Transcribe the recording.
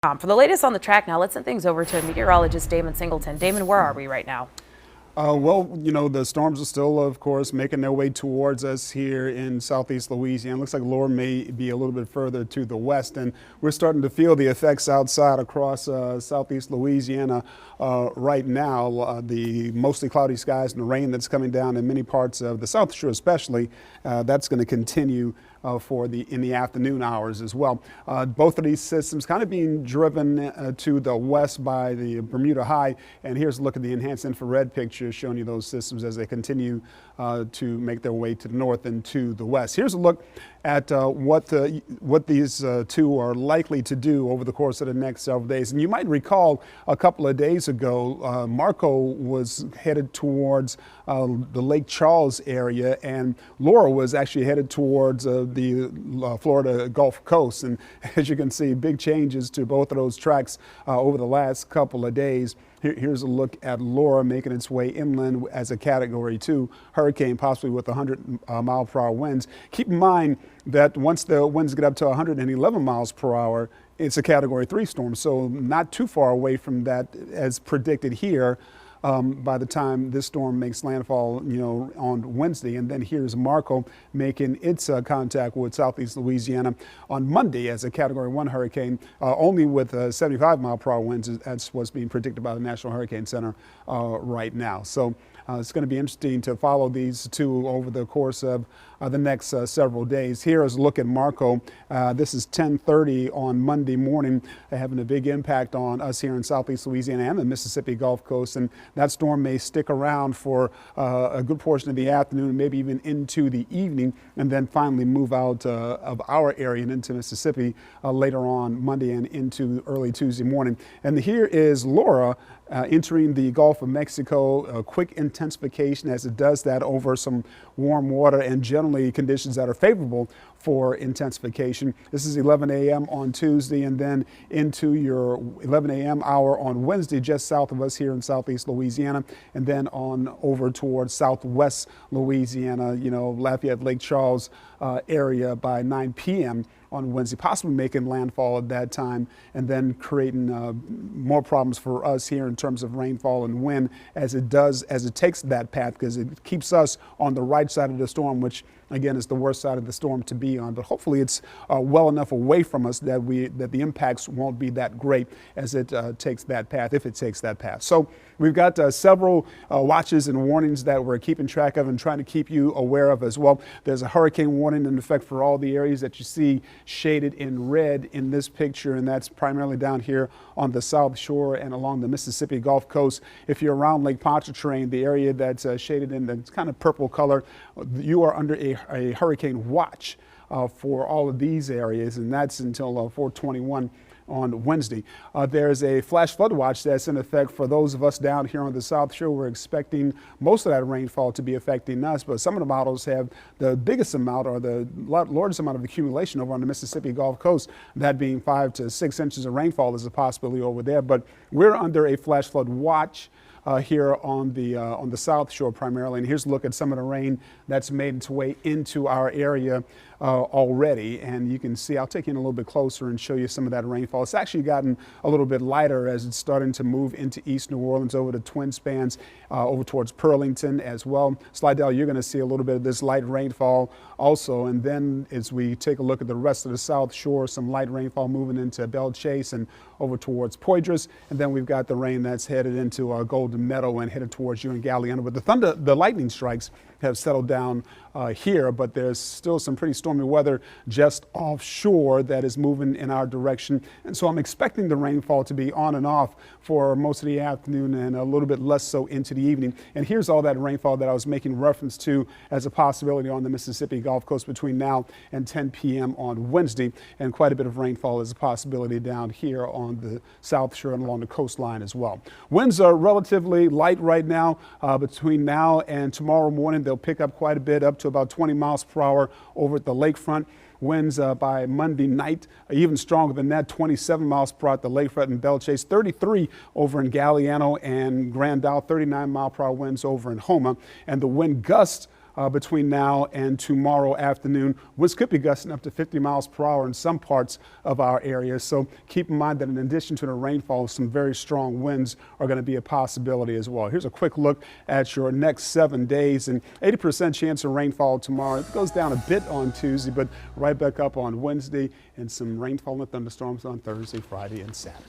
For the latest on the track now, let's send things over to meteorologist Damon Singleton. Damon, where are we right now? The storms are still, of course, making their way towards us here in southeast Louisiana. Looks like Laura may be a little bit further to the west, and we're starting to feel the effects outside across southeast Louisiana right now. The mostly cloudy skies and the rain that's coming down in many parts of the South Shore especially, that's going to continue in the afternoon hours as well. Both of these systems kind of being driven to the west by the Bermuda High, and here's a look at the enhanced infrared picture showing you those systems as they continue to make their way to the north and to the west. Here's a look at what these two are likely to do over the course of the next several days. And you might recall a couple of days ago, Marco was headed towards the Lake Charles area, and Laura was actually headed towards the Florida Gulf Coast. And as you can see, big changes to both of those tracks over the last couple of days. Here's a look at Laura making its way inland as a Category 2 hurricane, possibly with 100-mile-per-hour winds. Keep in mind that once the winds get up to 111 miles per hour, it's a Category 3 storm, so not too far away from that as predicted here. By the time this storm makes landfall, on Wednesday. And then here's Marco making its contact with southeast Louisiana on Monday as a Category 1 hurricane, only with 75-mile-per-hour winds. That's what's being predicted by the National Hurricane Center right now. So it's going to be interesting to follow these two over the course of the next several days. Here is a look at Marco. This is 10:30 on Monday morning, having a big impact on us here in southeast Louisiana and the Mississippi Gulf Coast. And that storm may stick around for a good portion of the afternoon, maybe even into the evening, and then finally move out of our area and into Mississippi later on Monday and into early Tuesday morning. And here is Laura entering the Gulf of Mexico, a quick intensification as it does that over some warm water and generally conditions that are favorable for intensification. This is 11 a.m. on Tuesday and then into your 11 a.m. hour on Wednesday, just south of us here in southeast Louisiana, and then on over towards southwest Louisiana, Lafayette, Lake Charles area by 9 p.m. on Wednesday, possibly making landfall at that time, and then creating more problems for us here in terms of rainfall and wind as it takes that path, because it keeps us on the right side of the storm, which again is the worst side of the storm to be on. But hopefully it's well enough away from us that the impacts won't be that great as it takes that path, if it takes that path. So we've got several watches and warnings that we're keeping track of and trying to keep you aware of as well. There's a hurricane warning in effect for all the areas that you see shaded in red in this picture, and that's primarily down here on the South Shore and along the Mississippi Gulf Coast. If you're around Lake Pontchartrain, the area that's shaded in the kind of purple color, you are under a hurricane watch for all of these areas, and that's until 4:21 on Wednesday. There's a flash flood watch that's in effect for those of us down here on the South Shore. We're expecting most of that rainfall to be affecting us, but some of the models have the biggest amount or the largest amount of accumulation over on the Mississippi Gulf Coast, that being 5 to 6 inches of rainfall is a possibility over there. But we're under a flash flood watch here on the South Shore primarily. And here's a look at some of the rain that's made its way into our area already. And you can see, I'll take you in a little bit closer and show you some of that rainfall. It's actually gotten a little bit lighter as it's starting to move into East New Orleans over the Twin Spans, over towards Pearlington as well. Slidell, you're going to see a little bit of this light rainfall also. And then as we take a look at the rest of the South Shore, some light rainfall moving into Belle Chase and over towards Poydras. And then we've got the rain that's headed into Golden Meadow and headed towards you in Galliano. But the lightning strikes have settled down here, but there's still some pretty stormy weather just offshore that is moving in our direction. And so I'm expecting the rainfall to be on and off for most of the afternoon and a little bit less so into the evening. And here's all that rainfall that I was making reference to as a possibility on the Mississippi Gulf Coast between now and 10 p.m. on Wednesday. And quite a bit of rainfall is a possibility down here on the South Shore and along the coastline as well. Winds are relatively light right now. Between now and tomorrow morning, they'll pick up quite a bit, up to about 20 miles per hour over at the lakefront. Winds by Monday night, even stronger than that, 27 miles per hour at the lakefront in Belle Chase, 33 over in Galliano and Grand Isle, 39 mile per hour winds over in Houma. And the wind gusts between now and tomorrow afternoon. Winds could be gusting up to 50 miles per hour in some parts of our area. So keep in mind that in addition to the rainfall, some very strong winds are going to be a possibility as well. Here's a quick look at your next 7 days, and 80% chance of rainfall tomorrow. It goes down a bit on Tuesday, but right back up on Wednesday, and some rainfall and thunderstorms on Thursday, Friday, and Saturday.